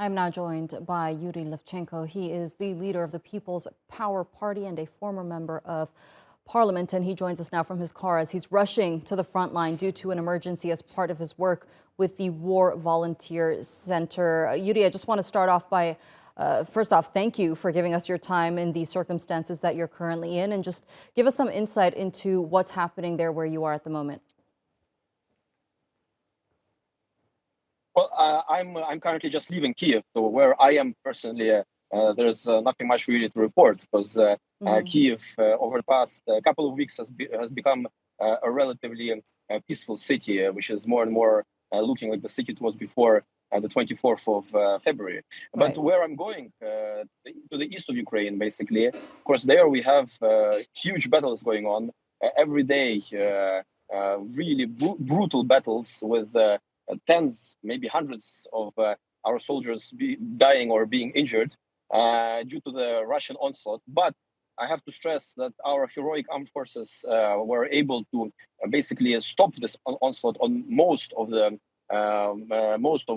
I'm now joined by Yuri Levchenko. He is the leader of the People's Power Party and a former member of Parliament, and he joins us now from his car as he's rushing to the front line due to an emergency as part of his work with the War Volunteer Center. Yuri, I just want to start off by, first off, thank you for giving us your time in the circumstances that you're currently in, and just give us some insight into what's happening there where you are at the moment. Well, I'm currently just leaving Kiev, so where I am personally, there's nothing much really to report because Kiev over the past couple of weeks has become a relatively peaceful city, which is more and more looking like the city it was before the 24th of February. But Right. where I'm going, to the east of Ukraine, basically, of course, there we have huge battles going on every day, really brutal battles with tens, maybe hundreds of our soldiers dying or being injured due to the Russian onslaught. But I have to stress that our heroic armed forces were able to basically stop this onslaught on most of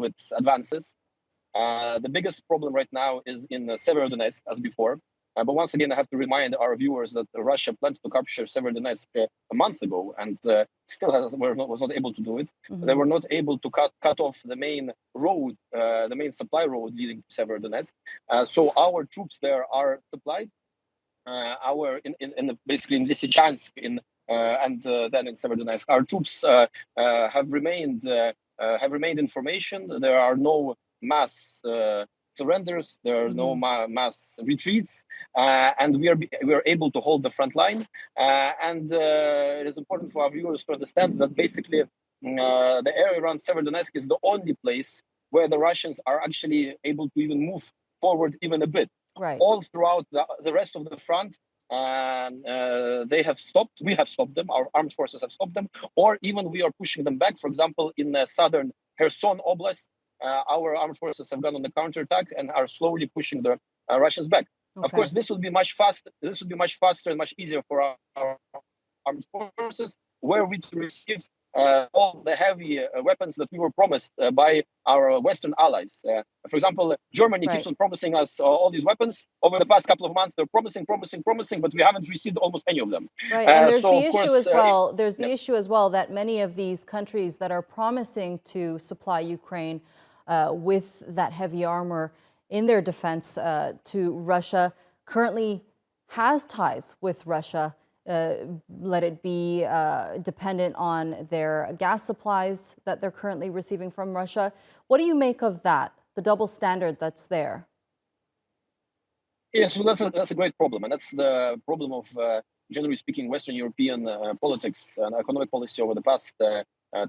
its advances. The biggest problem right now is in Severodonetsk, as before. But once again, I have to remind our viewers that Russia planned to capture Severodonetsk a month ago and still was not able to do it. They were not able to cut off the main road, the main supply road leading to Severodonetsk. So our troops there are supplied. Basically in Lysychansk and then in Severodonetsk, our troops have remained in formation. There are no mass surrenders. There are no mass retreats, and we are able to hold the front line. And it is important for our viewers to understand that basically the area around Severodonetsk is the only place where the Russians are actually able to even move forward even a bit. Right. All throughout the rest of the front, they have stopped. We have stopped them. Our armed forces have stopped them, or even we are pushing them back. For example, in southern Kherson Oblast, our armed forces have gone on the counterattack and are slowly pushing the Russians back. Okay. Of course, this would be much faster. This would be much faster and much easier for our armed forces, where we receive all the heavy weapons that we were promised by our Western allies. For example, Germany keeps on promising us all these weapons over the past couple of months. They're promising, but we haven't received almost any of them. Right, and there's So the of issue course, as well. There's the issue as well that many of these countries that are promising to supply Ukraine with that heavy armor in their defense to Russia currently has ties with Russia. Let it be dependent on their gas supplies that they're currently receiving from Russia. What do you make of that, the double standard that's there? Yes, well, that's a great problem, and that's the problem of, generally speaking, Western European politics and economic policy over the past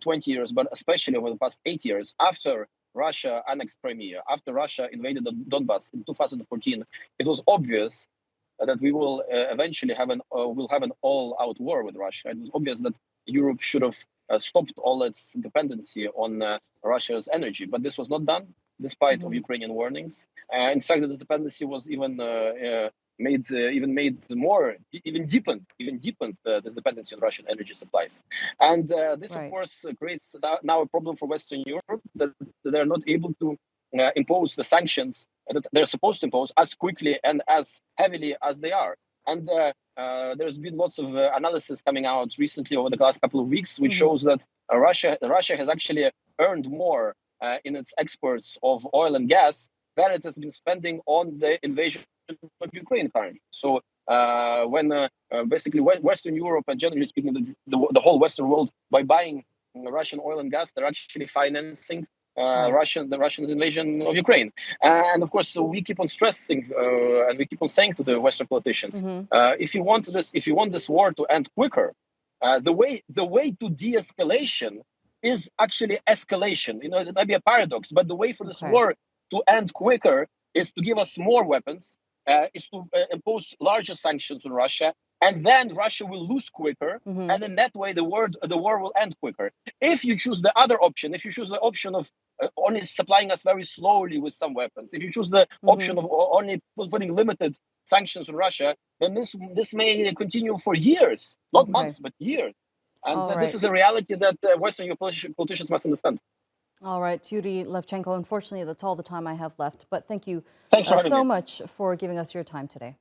20 years, but especially over the past 8 years. After Russia annexed Crimea, after Russia invaded the Donbass in 2014, it was obvious that we will eventually have an all-out war with Russia. It was obvious that Europe should have stopped all its dependency on Russia's energy, but this was not done, despite of Ukrainian warnings. In fact, this dependency was even deepened this dependency on Russian energy supplies. And this, of course, creates now a problem for Western Europe, that they're not able to impose the sanctions that they're supposed to impose as quickly and as heavily as they are. And there's been lots of analysis coming out recently over the last couple of weeks, which shows that Russia has actually earned more in its exports of oil and gas than it has been spending on the invasion of Ukraine currently. So when basically Western Europe and generally speaking the whole Western world, by buying Russian oil and gas, they're actually financing the Russian invasion of Ukraine. And of course, so we keep on stressing and we keep on saying to the Western politicians, if you want this war to end quicker, the way to de-escalation is actually escalation. You know, it might be a paradox, but the way for this war to end quicker is to give us more weapons, is to impose larger sanctions on Russia, and then Russia will lose quicker, and in that way the war will end quicker. If you choose the other option, if you choose the option of only supplying us very slowly with some weapons, if you choose the option of only putting limited sanctions on Russia, then this may continue for years, not months, but years. And this is a reality that Western politicians must understand. All right, Yuri Levchenko, unfortunately, that's all the time I have left. But thank you Thanks for having so me. much for giving us your time today.